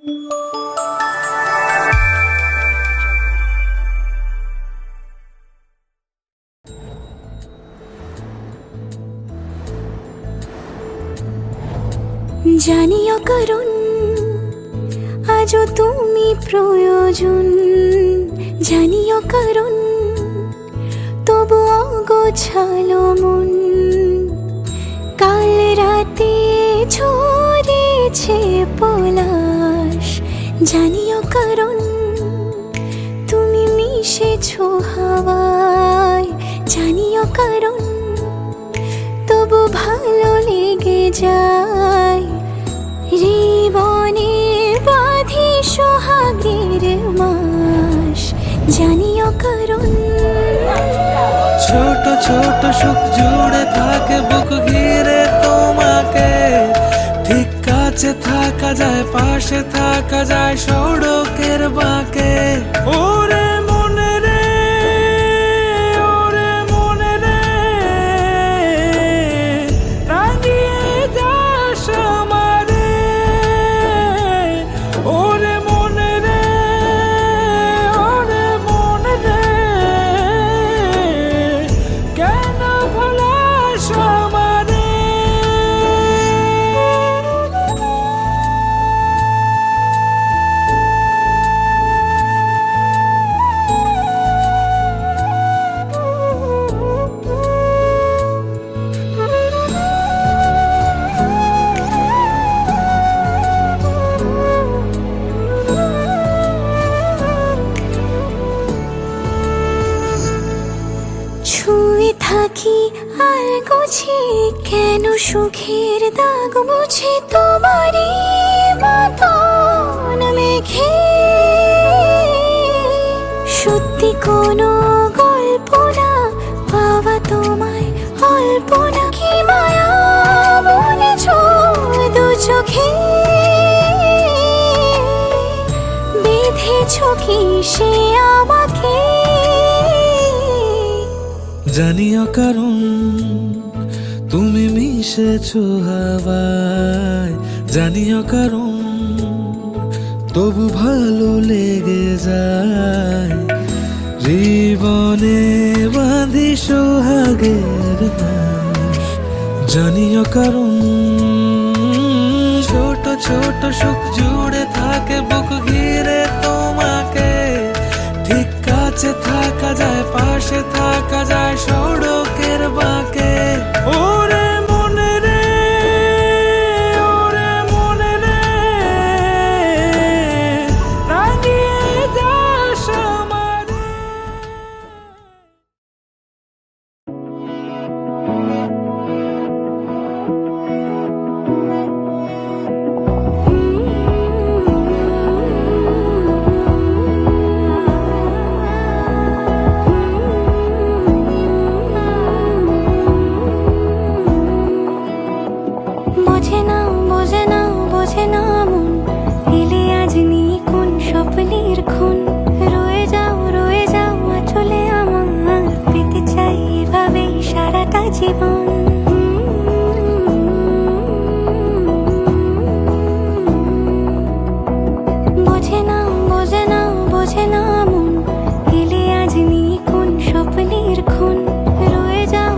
জানিও কারণ আজও তুমি প্রয়োজন, জানিও কারণ তবু অগোছালো মন। কাল রাতে ঝরেছে পলাশ, জানিও কারণ তুমি মিশেছো হাওয়ায়, জানিও কারণ তবু ভালো লেগে যায়। জীবনে বাঁধি সোহাগের মাস, জানিও কারণ ছোট ছোট সুখ জুড়ে থাকে বুক ঘিরে তোমাকে। ঠিক কাছে থাকা যায়, পাশে থাকা যায় সড়কের বাঁকে। ওরে মনে রে, ওরে মনে রে, রাঙিয়ে যাস আমারে। ওরে মনে রে, ওরে মনে রে, কেন ভোলাস আমারে। ছুঁয়ে থাকি আর গুছি কেন সুখের দাগ মুছে তোমারই মতন মেঘে। সত্যি কোনো গল্প না পাওয়া তোমায় অল্প না, কি মায়া বলেছ দু চোখে। বেঁধেছ কি সে আমাকে, জানিও কারণ তুমি মিশেছো হাওয়ায়, জানিও কারণ তবু ভালো লেগে যায়। জীবনে বাঁধি সোহাগের মাস, জানিও কারণ ছোট ছোট সুখ জুড়ে থাকে বুক ঘিরে তোমাকে। ঠিক কাছে থাকা যায়, পাশে থাকা যায় সড়কের বাঁকে। ওরে মনে রে, ওরে মনে রে, রাঙিয়ে যাস আমারে। বোঝে না বোঝে না বোঝে না মন, এলে আজ নিখুন স্বপ্নের খুন। রয়ে যাও চলে আমার, পেতে চাই এভাবেই সারাটা জীবন। বোঝে না বোঝে না বোঝে না মন, এলে আজ নিখুন স্বপ্নের খুন। রয়ে যাও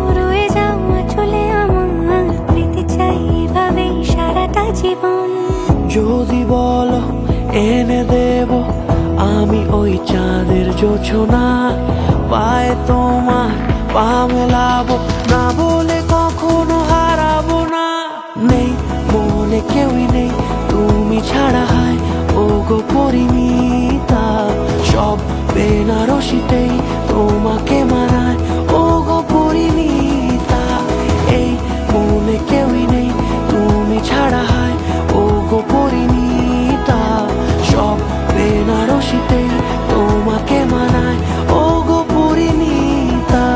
চলে আমার, পেতে চাই এভাবেই সারাটা জীবন। যদি বলো এনে দেব আমি ওই চাঁদের জোছনা, পায়ে তোমার পা মেলাবো, না বলে কখনো হারাবো না। নেই মনে কেউই নেই তুমি ছাড়া, হায় ও গো পরিণীতা। সব বেনারসিতেই তোমাকে মানায় ও গো পরিণীতা। এই মনে কেউই নেই তুমি ছাড়া, হায় ও গো পরিণীতা। সব বেনারসিতেই তোমাকে মানায় ও গো পরিণীতা।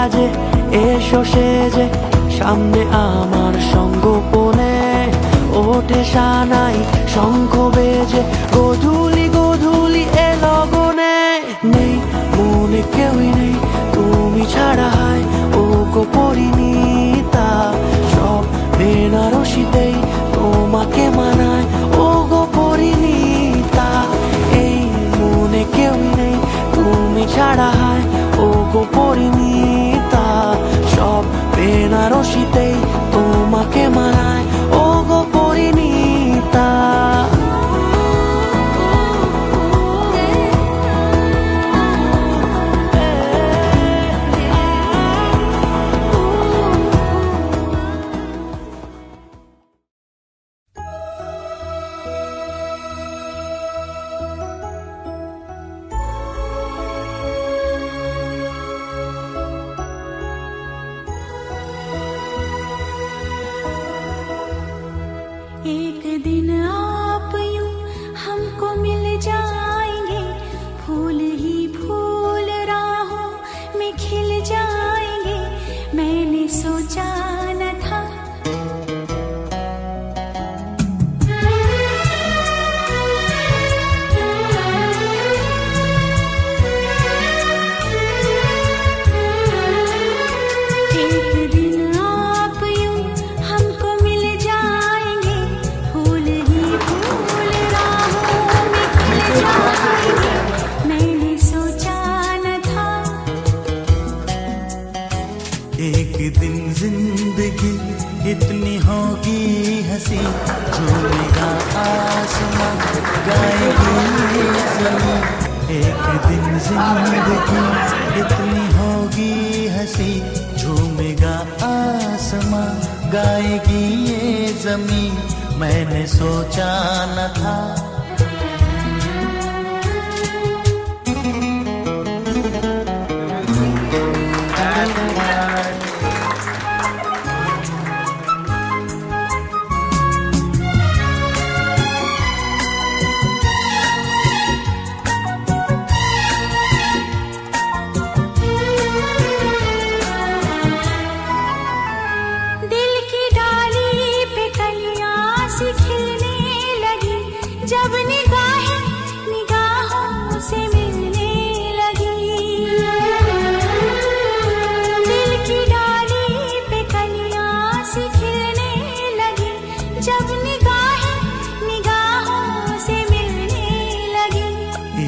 বাজে এসো সেজে সামনে আমার সঙ্গোপনে, ওঠে সানাই শঙ্খ বেজে গধূলি গধূলি এ লগনে। নেই মনে কেউই নেই তুমি ছাড়া, হায় ও গো পরিণীতা, সব বেনারসিতেই তোমাকে মানায় ও গো পরিণীতা। এই মনে কেউই নেই তুমি ছাড়া, হায় ও গো পরিণীতা, সব বেনারসিতেই তোমাকে মানায় ও গো পরিণীতা। एक दिन आप यूं हमको मिल जाएंगे, फूल ही फूल राहों में खिल जाएंगे। मैंने सोचा न था एक दिन आप यूं हमको मिल जाएंगे, फूल ही फूल राहों में खिल जाएंगे। मैंने सोचा न था एक दिन जिंदगी इतनी होगी हंसी, झूमेगा आसमां गाएगी ये ज़मीं। एक दिन जिंदगी इतनी होगी हंसी, झूमेगा आसमां गाएगी ये ज़मीं। मैंने सोचा न था दिल की डाली पे कलियां सी खिलने लगी, जब निगाहें निगाहों से मिलने लगी। दिल की डाली पे कलियां सी खिलने लगी, जब निगाहें निगाहों से मिलने लगी।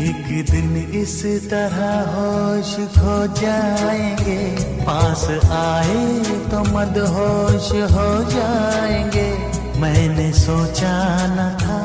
एक दिन इस तरह होश खो जाएंगे, पास आए तो मदहोश हो जाएंगे। मैंने सोचा न था